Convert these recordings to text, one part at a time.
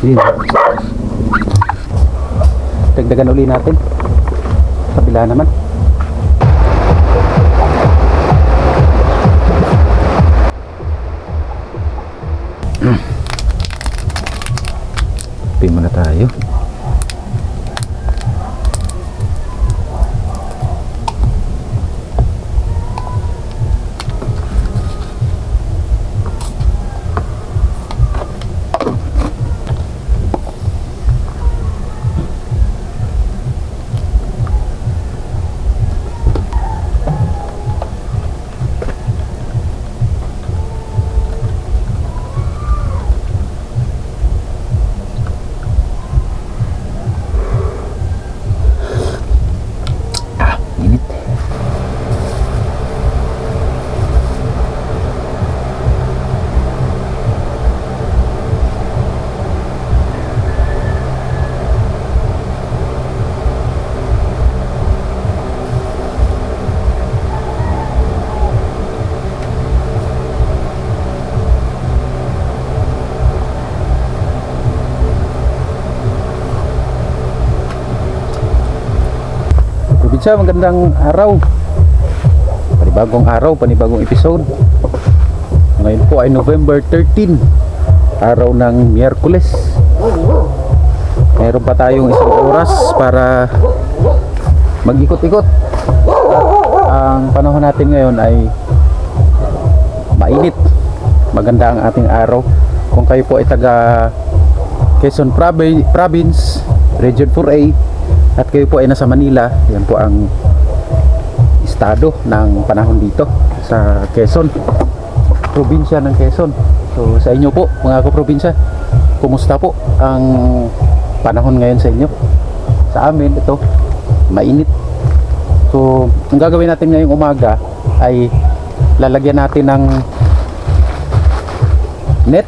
Yun. Dagdagan uli natin. Kabila naman. Pin muna tayo. Magandang araw, panibagong episode. Ngayon po ay November 13, araw ng Miyerkules. Meron pa tayong isang oras para mag-ikot-ikot. Ang panahon natin ngayon ay mainit. Maganda ang ating araw. Kung kayo po ay taga Quezon Province, Region 4A, at kayo po ay nasa Manila, yan po ang estado ng panahon dito sa Quezon, probinsya ng Quezon. So sa inyo po mga kaprobinsya, kumusta po ang panahon ngayon sa inyo? Sa amin ito, mainit. So ang gagawin natin ngayong umaga ay lalagyan natin ng net,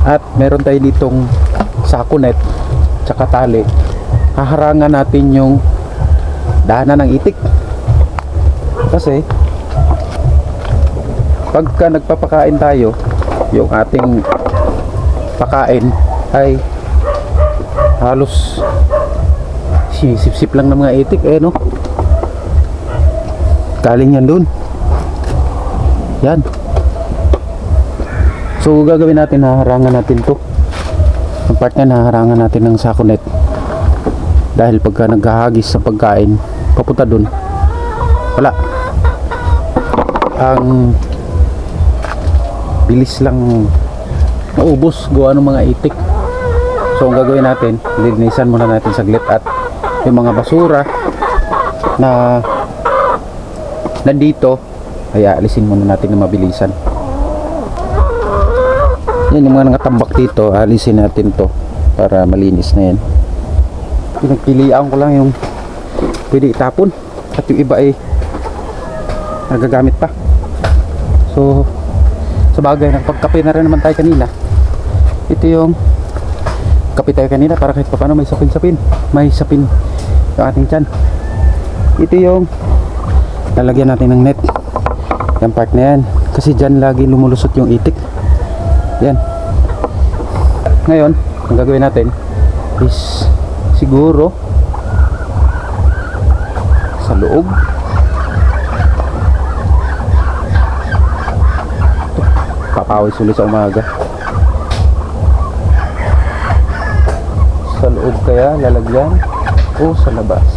at meron tayo ditong sako net tsaka tali. Haharangan natin yung daanan ng itik, kasi pagka nagpapakain tayo, yung ating pakain ay halos sip-sip lang ng mga itik, no? Galing yan dun, yan. So gagawin natin, haharangan natin to, ang part na haharangan natin ng sako net. Dahil pagka naghahagis sa pagkain papunta dun, wala, ang bilis lang maubos gawa ng mga itik. So ang gagawin natin, linisan muna natin saglit, at yung mga basura na nandito ay aalisin muna natin na mabilisan. Yan, yung mga nakatambak dito, aalisin natin to para malinis na yan. Pinagpilian ko lang yung pwede itapon, at yung iba ay nagagamit pa. So sa bagay, nagpagkape na rin naman tayo kanina. Ito yung kape tayo kanina para kahit pa paano may sapin yung ating tiyan. Ito yung lalagyan natin ng net, yung part na yan, kasi dyan lagi lumulusot yung itik. Yan. Ngayon ang gagawin natin is siguro sa loob. Papawis ulit sa umaga. Sa loob kaya lalagyan o sa labas?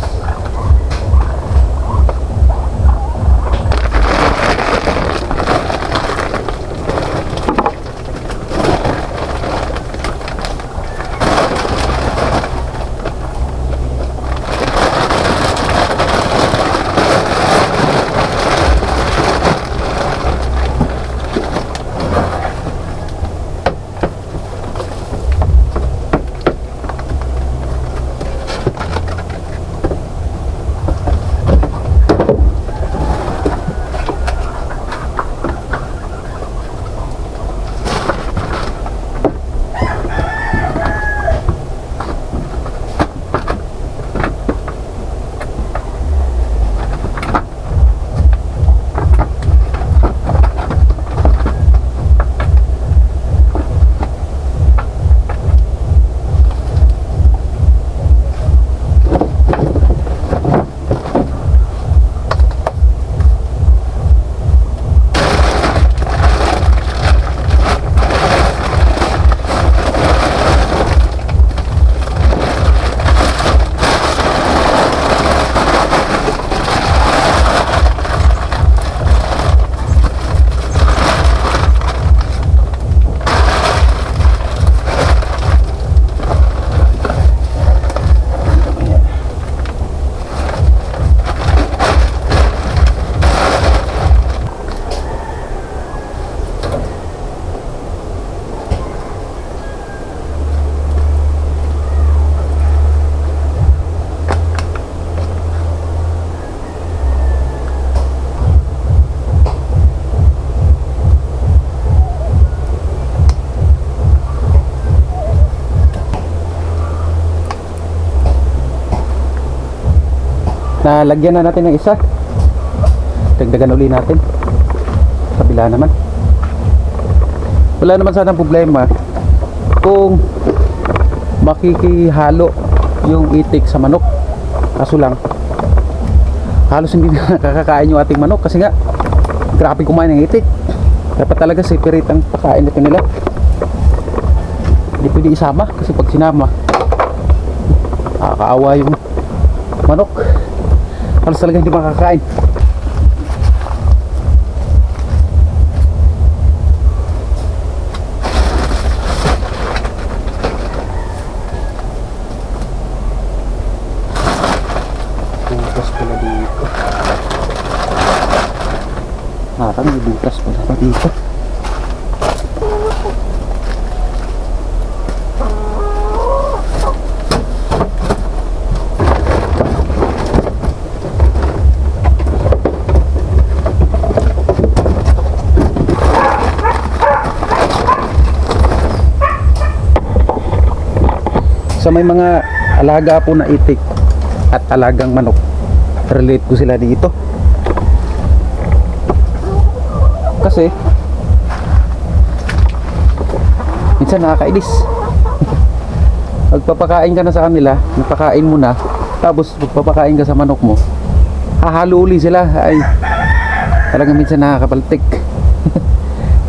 Nalagyan na natin ng isa. Dagdagan uli natin. Kabila naman. Wala naman sana problema kung makikihalo yung itik sa manok. Kaso lang, halos hindi na nakakakain yung ating manok kasi nga grabe kumain ng itik. Dapat talaga separate ang pagkain nito nila. Hindi pwede isama kasi pag sinama nakakaawa yung manok. Halos talaga hindi makakain. Bukas pala dito. May bukas pala dito. Sa may mga alaga po na itik at alagang manok, relate ko sila dito kasi minsan nakakainis. Magpapakain ka na sa kanila, nagpakain mo na, tapos magpapakain ka sa manok mo, hahalo uli sila. Ay talagang minsan nakakapaltik.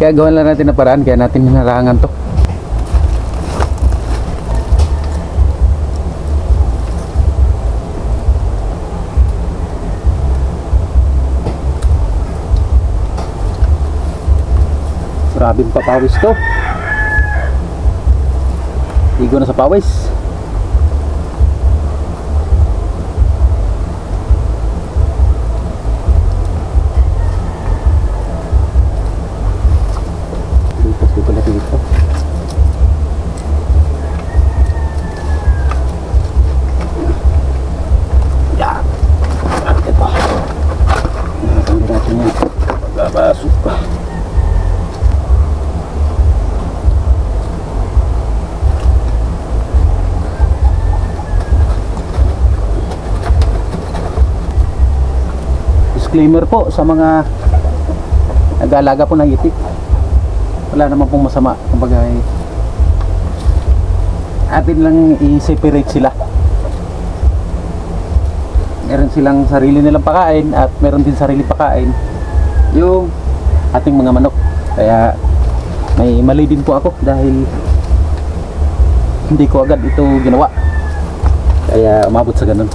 Kaya gawan lang natin na paraan, kaya natin hinarangan to. Grabing papawis to. Ligo na sa pawis. Lipas ko pala dito. Yan. Ito. Nakatanggal natin yan. Babasok pa. Disclaimer po sa mga nag-aalaga po ng itik, wala naman pong masama. Kumbaga atin lang i-separate sila. Meron silang sarili nilang pakain at meron din sarili pakain yung ating mga manok. Kaya may mali din po ako dahil hindi ko agad ito ginawa, kaya umabot sa ganun.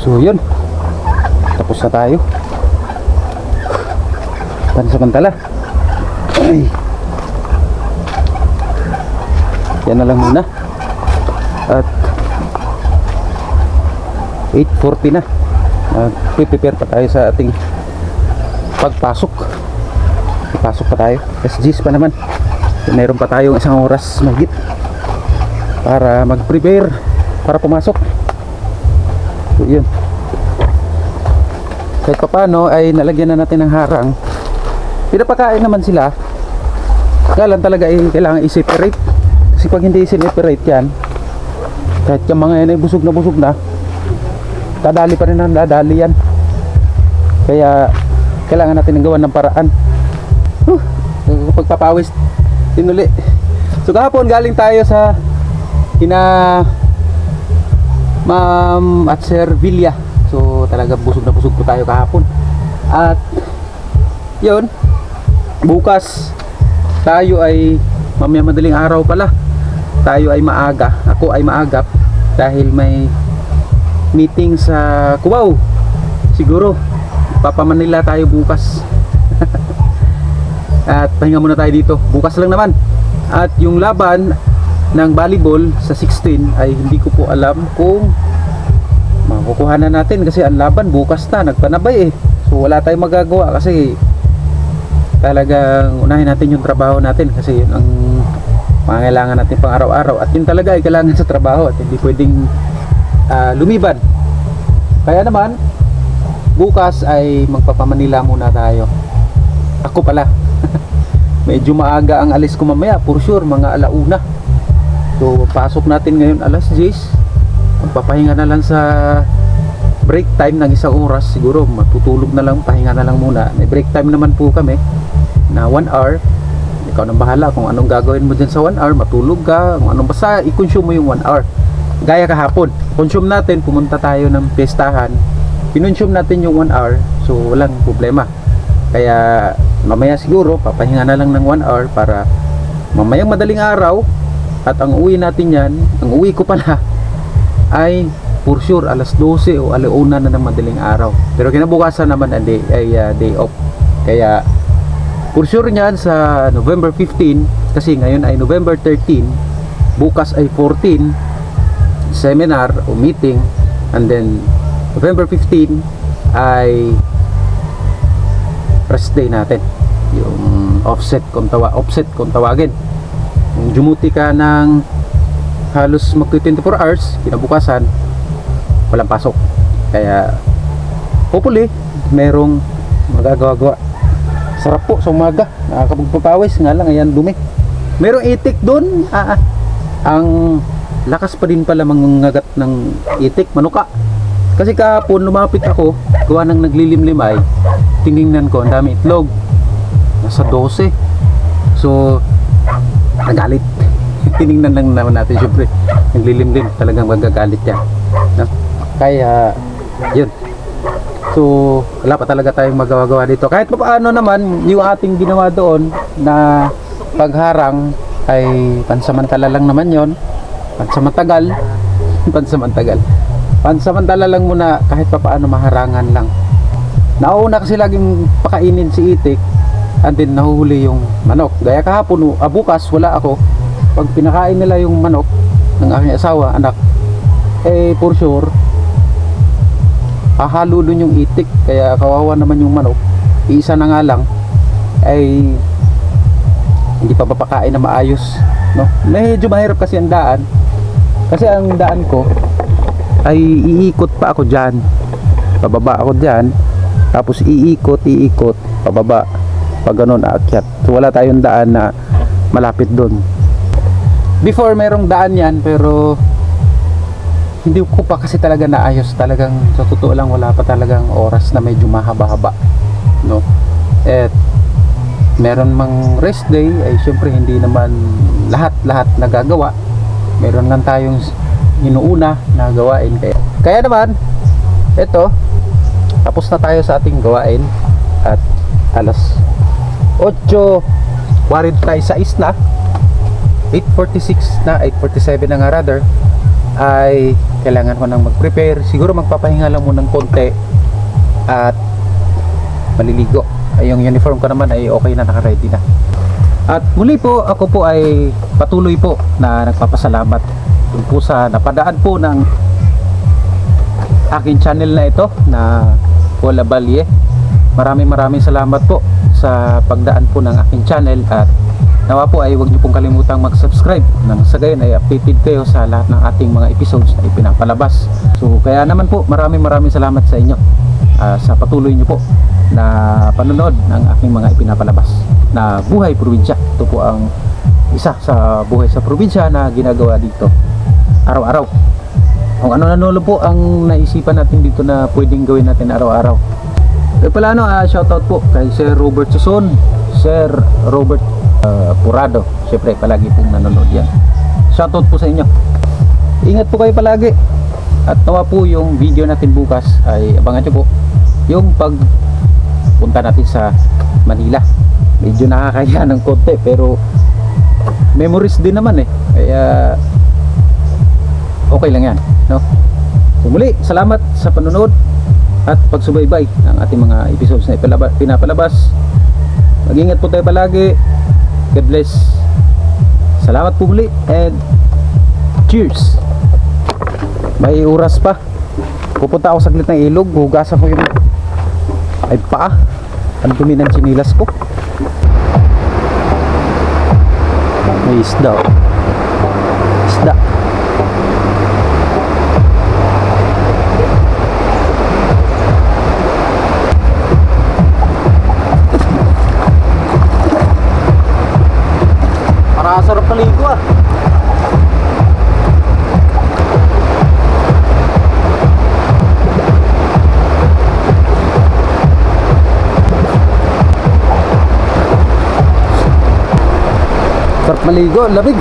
So yun, tapos na tayo. Pansamantala, ay, yan na lang muna. At 8:40 na. Prepare pa tayo sa ating pagpasok. Pasok pa tayo. SGs pa naman. Meron pa tayong isang oras mahigit para mag-prepare para pumasok. So yun, kahit pa paano ay nalagyan na natin ng harang. Pinapakain naman sila, kaya lang talaga kailangan i-separate. Kasi pag hindi i-separate yan, kahit yung mga yan ay busog na, dadali pa rin ang dadali yan. Kaya kailangan natin ng gawan ng paraan. Pagpapawis tinuli. So kahapon galing tayo sa Ma'am at Sir Villa. So talaga busog na busog po tayo kahapon. At yun, bukas tayo ay mamaya madaling araw pala. Tayo ay maaga. Ako ay maagap dahil may meeting sa Cubao. Siguro Papa Manila tayo bukas. At pahinga muna tayo dito. Bukas lang naman. At yung laban ng volleyball sa 16 ay hindi ko po alam kung makukuha na natin kasi ang laban bukas na, nagpanabay eh. So wala tayong magagawa kasi talagang unahin natin yung trabaho natin kasi yun ang pangailangan natin pang araw-araw at yun talaga ay kailangan sa trabaho at hindi pwedeng lumiban. Kaya naman bukas ay magpapamanila muna tayo. Ako pala medyo maaga ang alis ko mamaya, for sure mga alauna. So pasok natin ngayon alas 10. Magpapahinga na lang sa break time ng isang oras, siguro matutulog na lang, pahinga na lang muna. May break time naman po kami na 1 hour. Ikaw nang bahala kung anong gagawin mo dyan sa 1 hour, matulog ka, kung anong, basta i-consume mo yung 1 hour. Gaya kahapon, consume natin, pumunta tayo ng pestahan, kinonsume natin yung 1 hour, so walang problema. Kaya mamaya siguro papahinga na lang ng 1 hour para mamayang madaling araw at ang uwi natin yan, ang uwi ko pala ay for sure alas 12 o alauna na ng madaling araw. Pero kinabukasan naman ay day off. Kaya for sure niyan sa November 15, kasi ngayon ay November 13, bukas ay 14, seminar o meeting, and then November 15 ay rest day natin, yung offset kung tawagin. Kung jumuti ka ng halos magto 24 hours, kinabukasan walang pasok. Kaya hopefully merong magagawa. Sarap po sa umaga, nakakapagpapawis nga lang, ayan dumi. Merong itik doon. Ang lakas pa din pala mangangagat ng itik, manuka. Kasi kahapon lumapit ako, gawa ng naglilimlim ay tiningnan ko, ang dami itlog, nasa 12. So nagalit. Tiningnan lang naman natin, syempre naglilimlim, talagang magagalit yan, no? Kaya yun, so wala pa talaga tayong magawa dito. Kahit pa paano naman yung ating ginawa doon na pagharang ay pansamantala lang naman yon. Pansamantala lang muna, kahit pa paano maharangan lang. Nauna kasi laging pakainin si itik, and then nahuhuli yung manok. Gaya kahapon, bukas wala ako. Pag pinakain nila yung manok ng aking asawa, anak, for sure hahalo dun yung itik. Kaya kawawa naman yung manok, iisa na nga lang, ay hindi pa papakain na maayos, no? Medyo mahirap kasi ang daan, kasi ang daan ko ay iikot pa ako dyan, pababa ako dyan, tapos iikot pababa, pag ganun aakyat. So wala tayong daan na malapit dun. Before merong daan yan, pero hindi ko pa kasi talaga naayos. Talagang sa totoo lang, wala pa talagang oras na medyo mahaba-haba, no? At meron mang rest day, ay syempre hindi naman lahat nagagawa. Meron lang tayong inuuna na gawain. Kaya naman eto, tapos na tayo sa ating gawain at alas 8:46 na, 8:46 na, 8:47 na nga rather, ay kailangan ko nang mag-prepare. Siguro magpapahinga lang muna ng konti at maliligo. Yung uniform ko naman ay okay na, naka-ready na. At muli po, ako po ay patuloy po na nagpapasalamat dun po sa napadaan po ng aking channel na ito na Paul Abalye. Maraming salamat po sa pagdaan po ng aking channel, at nawa po ay huwag niyo pong kalimutang mag-subscribe nang sa gayon ay updated kayo sa lahat ng ating mga episodes na ipinapalabas. So kaya naman po, maraming salamat sa inyo sa patuloy niyo po na panonood ng aking mga ipinapalabas na Buhay Probinsya. Ito po ang isa sa buhay sa probinsya na ginagawa dito araw-araw. Kung ano po ang naisipan natin dito na pwedeng gawin natin araw-araw. Pala shoutout po kay Sir Robert Suson, Sir Robert Purado, syempre palagi pong nanonood yan. Shoutout po sa inyo. Ingat po kayo palagi, at nawa po yung video natin bukas ay abangan nyo po yung pagpunta natin sa Manila. Medyo nakakaya ng konti, pero memories din naman kaya okay lang yan, no? So muli, salamat sa panonood at pagsubaybay ng ating mga episodes na pinapalabas. Mag-ingat po tayo palagi. God bless. Salamat po muli and cheers. May oras pa. Pupunta ako saglit ng ilog, hugasan ko yung Ay paa. Ang dumi ng sinilas ko. May isda. Oh. Isda. Para sarap paligo ah. Sarap maligo, lamig.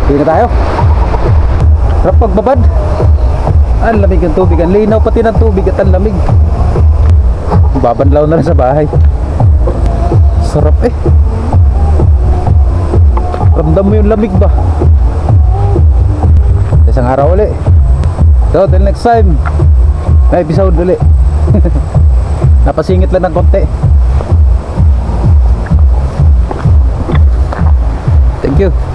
Hindi na tayo. Sarap pagbabad. Ang lamig ng tubig. Ang linaw pati ng tubig at ang lamig. Babanlaw na rin sa bahay. Sarap eh. Ramdam mo yung lamig ba? Isang araw ulit. So, till next time. May episode ulit. Napasingit lang ng konti. Thank you.